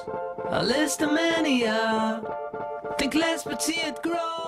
A list of mania, think less but see it grow.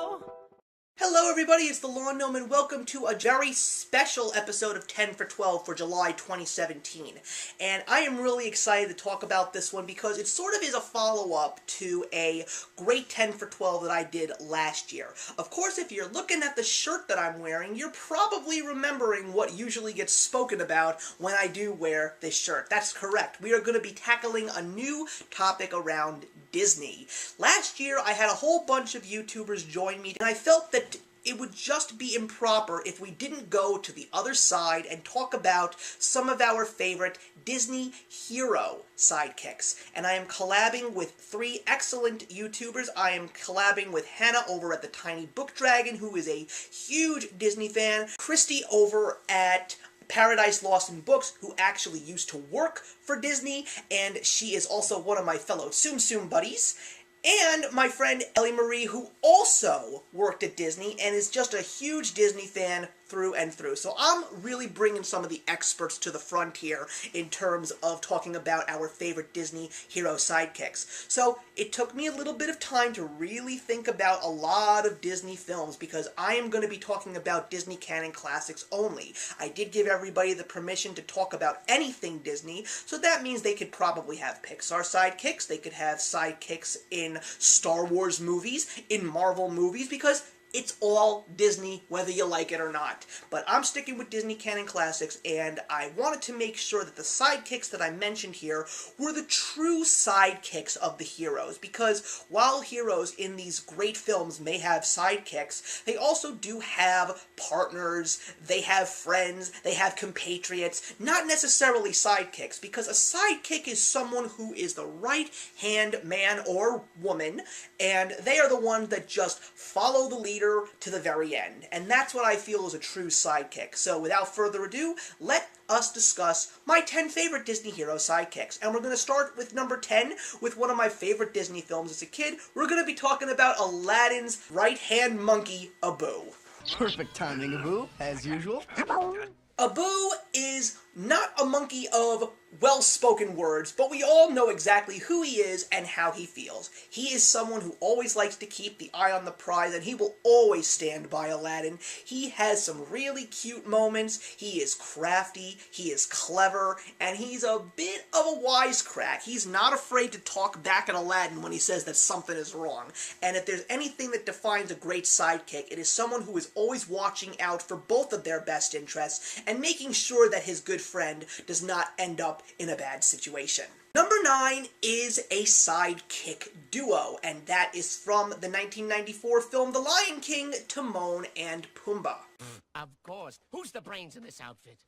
Hello everybody, it's the Lawn Gnome and welcome to a very special episode of 10 for 12 for July 2017. And I am really excited to talk about this one because it sort of is a follow-up to a great 10 for 12 that I did last year. Of course, if you're looking at the shirt that I'm wearing, you're probably remembering what usually gets spoken about when I do wear this shirt. That's correct. We are going to be tackling a new topic around Disney. Last year, I had a whole bunch of YouTubers join me, and I felt that it would just be improper if we didn't go to the other side and talk about some of our favorite Disney hero sidekicks. And I am collabing with three excellent YouTubers. I am collabing with Hannah over at the Tiny Book Dragon, who is a huge Disney fan, Christy over at Paradise Lost in Books, who actually used to work for Disney, and she is also one of my fellow Tsum Tsum buddies, and my friend Elimarie, who also worked at Disney and is just a huge Disney fan through and through. So I'm really bringing some of the experts to the front here in terms of talking about our favorite Disney hero sidekicks. So it took me a little bit of time to really think about a lot of Disney films because I am going to be talking about Disney canon classics only. I did give everybody the permission to talk about anything Disney, so that means they could probably have Pixar sidekicks, they could have sidekicks in Star Wars movies, in Marvel movies, because it's all Disney, whether you like it or not. But I'm sticking with Disney canon classics, and I wanted to make sure that the sidekicks that I mentioned here were the true sidekicks of the heroes, because while heroes in these great films may have sidekicks, they also do have partners, they have friends, they have compatriots, not necessarily sidekicks, because a sidekick is someone who is the right-hand man or woman, and they are the ones that just follow the leader to the very end. And that's what I feel is a true sidekick. So without further ado, let us discuss my 10 favorite Disney hero sidekicks. And we're going to start with number 10 with one of my favorite Disney films as a kid. We're going to be talking about Aladdin's right-hand monkey, Abu. Perfect timing, Abu, as usual. Abu is not a monkey of well-spoken words, but we all know exactly who he is and how he feels. He is someone who always likes to keep the eye on the prize, and he will always stand by Aladdin. He has some really cute moments, he is crafty, he is clever, and he's a bit of a wisecrack. He's not afraid to talk back at Aladdin when he says that something is wrong. And if there's anything that defines a great sidekick, it is someone who is always watching out for both of their best interests and making sure that his good friend does not end up in a bad situation. Number 9 is a sidekick duo, and that is from the 1994 film The Lion King, Timon and Pumbaa. Of course. Who's the brains in this outfit?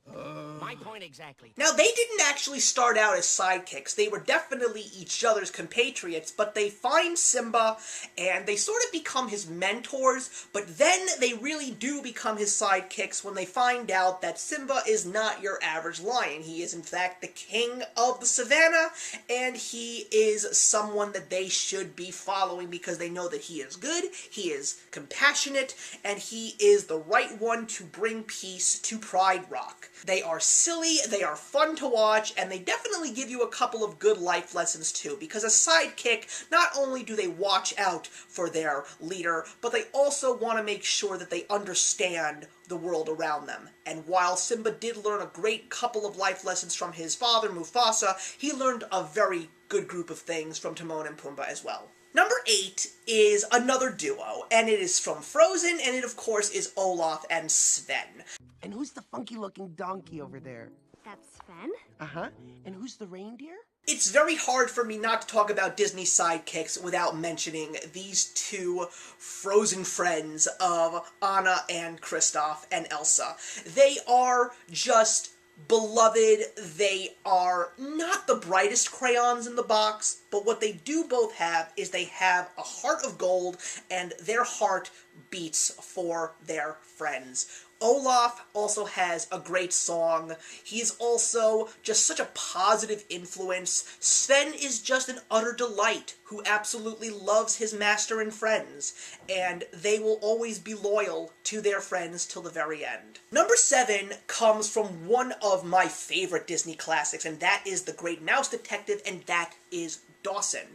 My point exactly. Now, they didn't actually start out as sidekicks. They were definitely each other's compatriots, but they find Simba, and they sort of become his mentors, but then they really do become his sidekicks when they find out that Simba is not your average lion. He is, in fact, the king of the savannah, and he is someone that they should be following because they know that he is good, he is compassionate, and he is the right one to bring peace to Pride Rock. They are silly, they are fun to watch, and they definitely give you a couple of good life lessons too, because a sidekick, not only do they watch out for their leader, but they also want to make sure that they understand the world around them. And while Simba did learn a great couple of life lessons from his father, Mufasa, he learned a very good group of things from Timon and Pumbaa as well. Number 8 is another duo, and it is from Frozen, and it of course is Olaf and Sven. And who's the funky-looking donkey over there? That's Sven? Uh-huh. And who's the reindeer? It's very hard for me not to talk about Disney sidekicks without mentioning these two Frozen friends of Anna and Kristoff and Elsa. They are just beloved. They are not the brightest crayons in the box, but what they do both have is they have a heart of gold, and their heart beats for their friends. Olaf also has a great song. He's also just such a positive influence. Sven is just an utter delight who absolutely loves his master and friends, and they will always be loyal to their friends till the very end. Number 7 comes from one of my favorite Disney classics, and that is The Great Mouse Detective, and that is Dawson.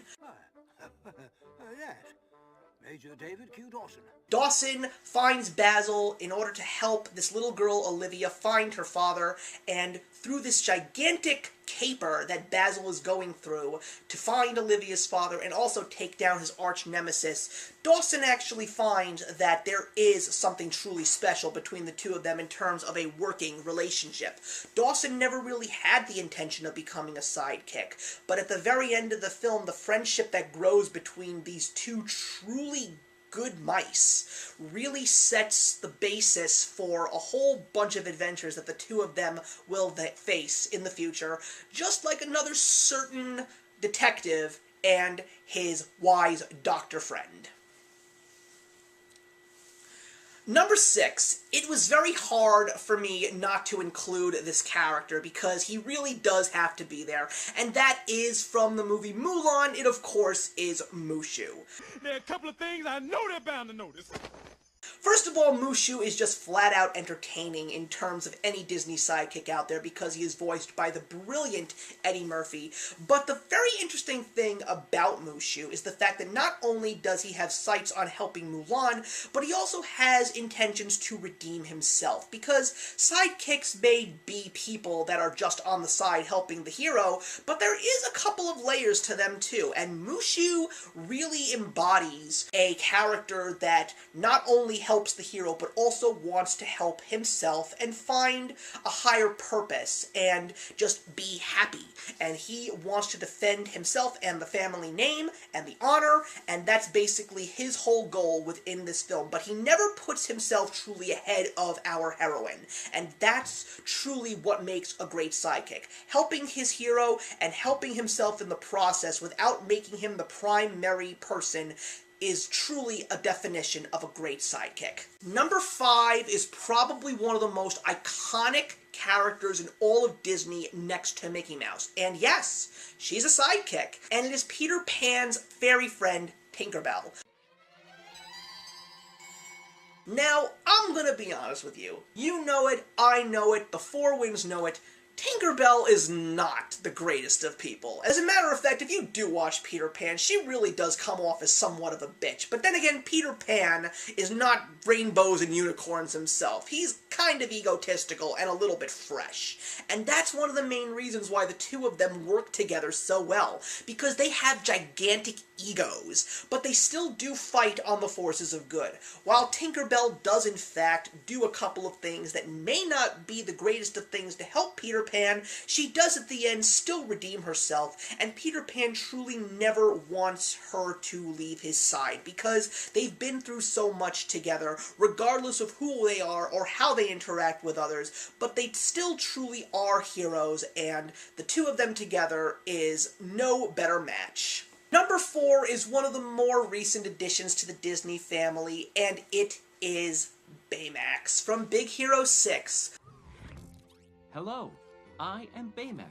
Yes. Major David Q. Dawson. Dawson finds Basil in order to help this little girl, Olivia, find her father, and through this gigantic caper that Basil is going through to find Olivia's father and also take down his arch nemesis, Dawson actually finds that there is something truly special between the two of them in terms of a working relationship. Dawson never really had the intention of becoming a sidekick, but at the very end of the film, the friendship that grows between these two truly good mice really sets the basis for a whole bunch of adventures that the two of them will face in the future, just like another certain detective and his wise doctor friend. Number 6, it was very hard for me not to include this character because he really does have to be there, and that is from the movie Mulan. It, of course, is Moo Shu. There are a couple of things I know they're bound to notice. First of all, Moo Shu is just flat-out entertaining in terms of any Disney sidekick out there because he is voiced by the brilliant Eddie Murphy. But the very interesting thing about Moo Shu is the fact that not only does he have sights on helping Mulan, but he also has intentions to redeem himself. Because sidekicks may be people that are just on the side helping the hero, but there is a couple of layers to them too. And Moo Shu really embodies a character that not only helps the hero, but also wants to help himself and find a higher purpose and just be happy. And he wants to defend himself and the family name and the honor, and that's basically his whole goal within this film. But he never puts himself truly ahead of our heroine, and that's truly what makes a great sidekick. Helping his hero and helping himself in the process without making him the primary person is truly a definition of a great sidekick. Number 5 is probably one of the most iconic characters in all of Disney next to Mickey Mouse. And yes, she's a sidekick, and it is Peter Pan's fairy friend, Tinkerbell. Now, I'm gonna be honest with you. You know it, I know it, the Four Winds know it. Tinkerbell is not the greatest of people. As a matter of fact, if you do watch Peter Pan, she really does come off as somewhat of a bitch. But then again, Peter Pan is not rainbows and unicorns himself. He's kind of egotistical and a little bit fresh. And that's one of the main reasons why the two of them work together so well. Because they have gigantic egos, but they still do fight on the forces of good. While Tinkerbell does in fact do a couple of things that may not be the greatest of things to help Peter Pan, she does at the end still redeem herself, and Peter Pan truly never wants her to leave his side because they've been through so much together, regardless of who they are or how they interact with others, but they still truly are heroes, and the two of them together is no better match. Number 4 is one of the more recent additions to the Disney family, and it is Baymax from Big Hero 6. Hello, I am Baymax.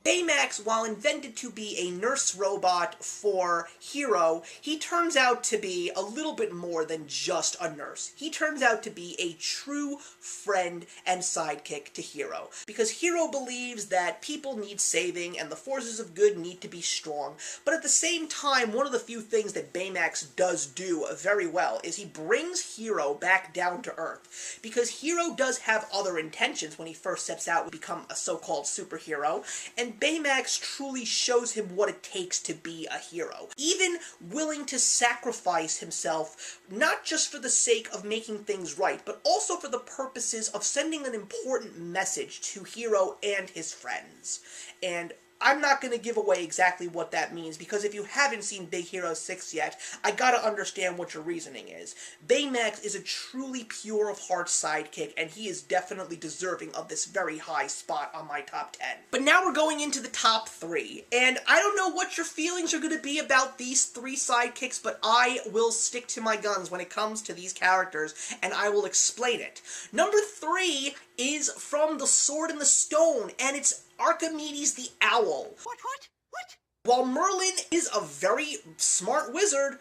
Baymax, while invented to be a nurse robot for Hero, he turns out to be a little bit more than just a nurse. He turns out to be a true friend and sidekick to Hero, because Hero believes that people need saving and the forces of good need to be strong. But at the same time, one of the few things that Baymax does do very well is he brings Hero back down to Earth, because Hero does have other intentions when he first sets out to become a so-called superhero, and Baymax truly shows him what it takes to be a hero. Even willing to sacrifice himself, not just for the sake of making things right, but also for the purposes of sending an important message to Hero and his friends. And I'm not going to give away exactly what that means, because if you haven't seen Big Hero 6 yet, I gotta understand what your reasoning is. Baymax is a truly pure of heart sidekick, and he is definitely deserving of this very high spot on my top 10. But now we're going into the top 3, and I don't know what your feelings are going to be about these 3 sidekicks, but I will stick to my guns when it comes to these characters, and I will explain it. Number 3 is from The Sword and the Stone, and it's Archimedes the Owl. What? While Merlin is a very smart wizard,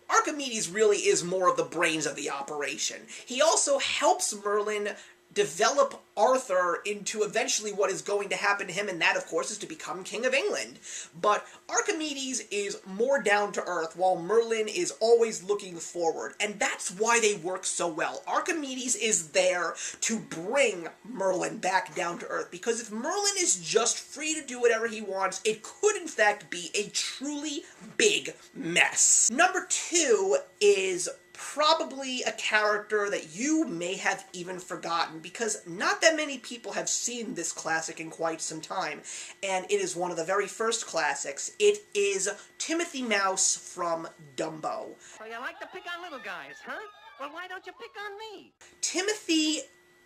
Archimedes really is more of the brains of the operation. He also helps Merlin develop Arthur into eventually what is going to happen to him, and that, of course, is to become King of England. But Archimedes is more down to earth, while Merlin is always looking forward, and that's why they work so well. Archimedes is there to bring Merlin back down to earth, because if Merlin is just free to do whatever he wants, it could, in fact, be a truly big mess. Number 2 is probably a character that you may have even forgotten, because not that many people have seen this classic in quite some time, and it is one of the very first classics. It is Timothy Mouse from Dumbo. So you like to pick on little guys, huh? Well, why don't you pick on me? Timothy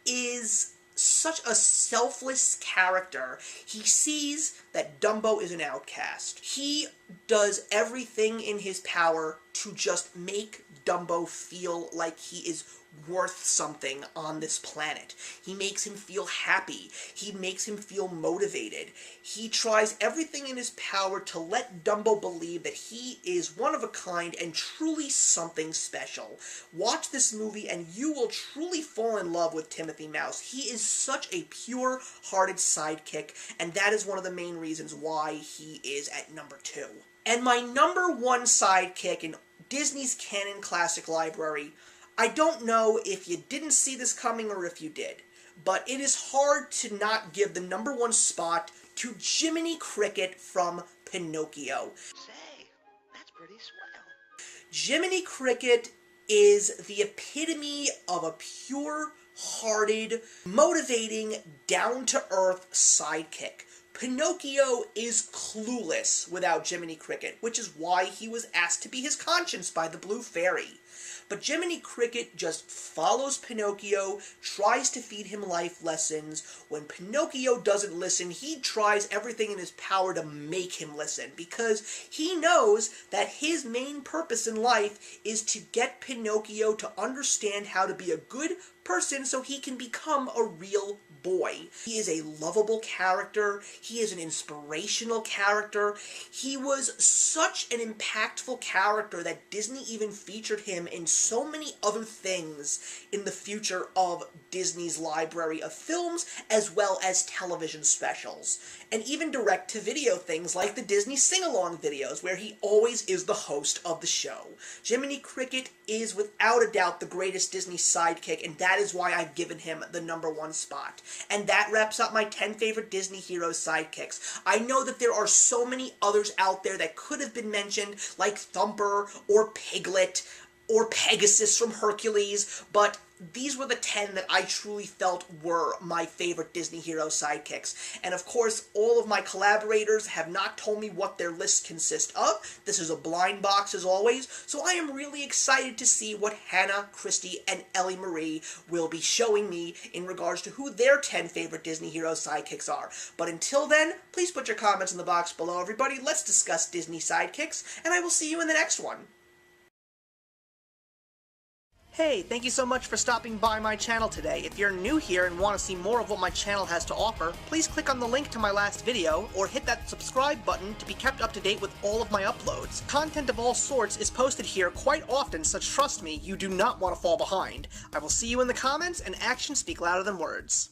is such a selfless character. He sees that Dumbo is an outcast. He does everything in his power to just make Dumbo feel like he is worth something on this planet. He makes him feel happy. He makes him feel motivated. He tries everything in his power to let Dumbo believe that he is one of a kind and truly something special. Watch this movie and you will truly fall in love with Timothy Mouse. He is such a pure-hearted sidekick, and that is one of the main reasons why he is at number 2. And my number 1 sidekick in Disney's Canon Classic Library, I don't know if you didn't see this coming or if you did, but it is hard to not give the number 1 spot to Jiminy Cricket from Pinocchio. Say, that's pretty swell. Jiminy Cricket is the epitome of a pure-hearted, motivating, down-to-earth sidekick. Pinocchio is clueless without Jiminy Cricket, which is why he was asked to be his conscience by the Blue Fairy. But Jiminy Cricket just follows Pinocchio, tries to feed him life lessons. When Pinocchio doesn't listen, he tries everything in his power to make him listen, because he knows that his main purpose in life is to get Pinocchio to understand how to be a good person so he can become a real boy. He is a lovable character. He is an inspirational character. He was such an impactful character that Disney even featured him in so many other things in the future of Disney's library of films, as well as television specials, and even direct-to-video things like the Disney sing-along videos, where he always is the host of the show. Jiminy Cricket is without a doubt the greatest Disney sidekick, and that is why I've given him the number 1 spot. And that wraps up my 10 favorite Disney heroes sidekicks. I know that there are so many others out there that could have been mentioned, like Thumper, or Piglet, or Pegasus from Hercules, but these were the 10 that I truly felt were my favorite Disney hero sidekicks. And of course, all of my collaborators have not told me what their list consists of. This is a blind box as always, so I am really excited to see what Hannah, Christy, and Elimarie will be showing me in regards to who their 10 favorite Disney hero sidekicks are. But until then, please put your comments in the box below, everybody. Let's discuss Disney sidekicks, and I will see you in the next one. Hey, thank you so much for stopping by my channel today. If you're new here and want to see more of what my channel has to offer, please click on the link to my last video, or hit that subscribe button to be kept up to date with all of my uploads. Content of all sorts is posted here quite often, so trust me, you do not want to fall behind. I will see you in the comments, and actions speak louder than words.